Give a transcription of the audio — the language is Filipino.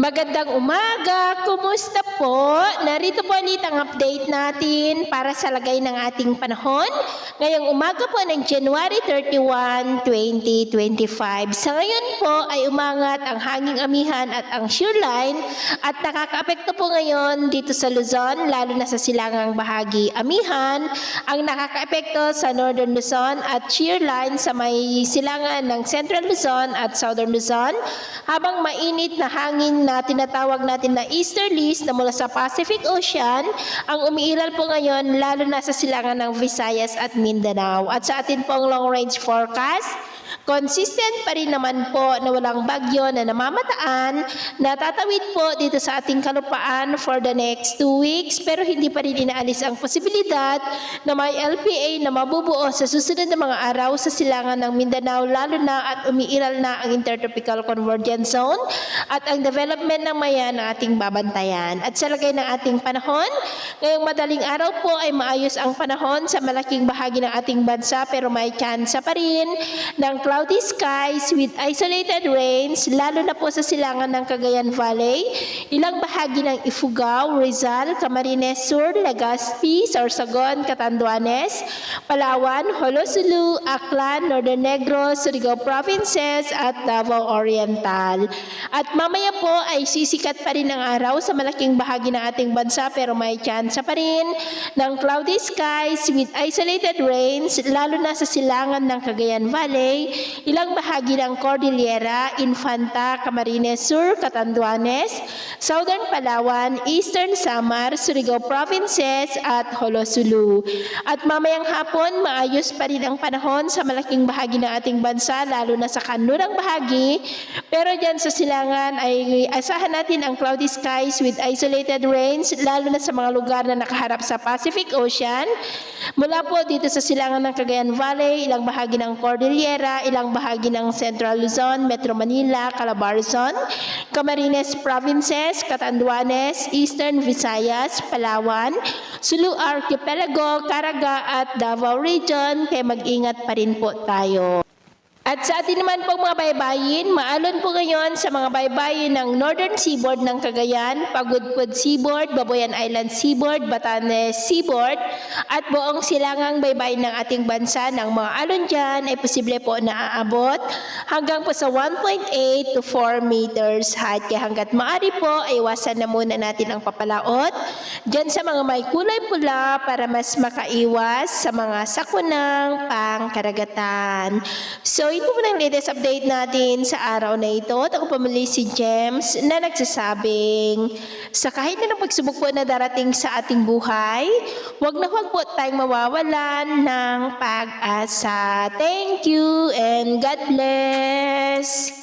Magandang umaga! Kumusta po? Narito po ulit ang update natin para sa lagay ng ating panahon. Ngayong umaga po ng January 31, 2025. Sa ngayon po ay umangat ang hanging amihan at ang shear line at nakakaapekto po ngayon dito sa Luzon, lalo na sa silangang bahagi amihan, ang nakakaapekto sa Northern Luzon at shear line sa may silangan ng Central Luzon at Southern Luzon, habang mainit na hangin na tinatawag natin na easterlies na mula sa Pacific Ocean ang umiiral po ngayon lalo na sa silangan ng Visayas at Mindanao. At sa atin pong long range forecast, consistent pa rin naman po na walang bagyo na namamataan na tatawid po dito sa ating kalupaan for the next 2 weeks, pero hindi pa rin inaalis ang posibilidad na may LPA na mabubuo sa susunod na mga araw sa silangan ng Mindanao, lalo na at umiiral na ang Intertropical Convergence Zone at ang development ng maya na ating babantayan. At sa lagay ng ating panahon, ngayong madaling araw po ay maayos ang panahon sa malaking bahagi ng ating bansa, pero may chance pa rin ng cloudy skies with isolated rains, lalo na po sa silangan ng Cagayan Valley, ilang bahagi ng Ifugao, Rizal, Camarines Sur, Legazpi, Sorsogon, Catanduanes, Palawan, Holosulu, Aklan, Northern Negros, Surigao Provinces at Davao Oriental. At mamaya po ay sisikat pa rin ang araw sa malaking bahagi ng ating bansa, pero may chance pa rin ng cloudy skies with isolated rains, lalo na sa silangan ng Cagayan Valley, ilang bahagi ng Cordillera, Infanta, Camarines Sur, Catanduanes, Southern Palawan, Eastern Samar, Surigao Provinces at Holosulu. At mamayang hapon, maayos pa rin ang panahon sa malaking bahagi ng ating bansa, lalo na sa kanlurang bahagi, pero dyan sa silangan ay asahan natin ang cloudy skies with isolated rains, lalo na sa mga lugar na nakaharap sa Pacific Ocean. Mula po dito sa silangan ng Cagayan Valley, ilang bahagi ng Cordillera, ilang bahagi ng Central Luzon, Metro Manila, Calabarzon, Camarines Provinces, Catanduanes, Eastern Visayas, Palawan, Sulu Archipelago, Caraga at Davao Region, kaya mag-ingat pa rin po tayo. At sa atin naman pong mga baybayin, maalon po ngayon sa mga baybayin ng Northern Seaboard ng Cagayan, Pagudpud Seaboard, Babuyan Island Seaboard, Batanes Seaboard, at buong silangang baybayin ng ating bansa ng mga alon dyan ay posible po na aabot hanggang po sa 1.8 to 4 meters height. Kaya hanggat maaari po ay iwasan na muna natin ang papalaot dyan sa mga may kulay pula para mas makaiwas sa mga sakunang pangkaragatan. So, ito po ang latest update natin sa araw na ito. At ako pamuli si James na nagsasabing sa kahit na pagsubok po na darating sa ating buhay, huwag na huwag po tayong mawawalan ng pag-asa. Thank you and God bless!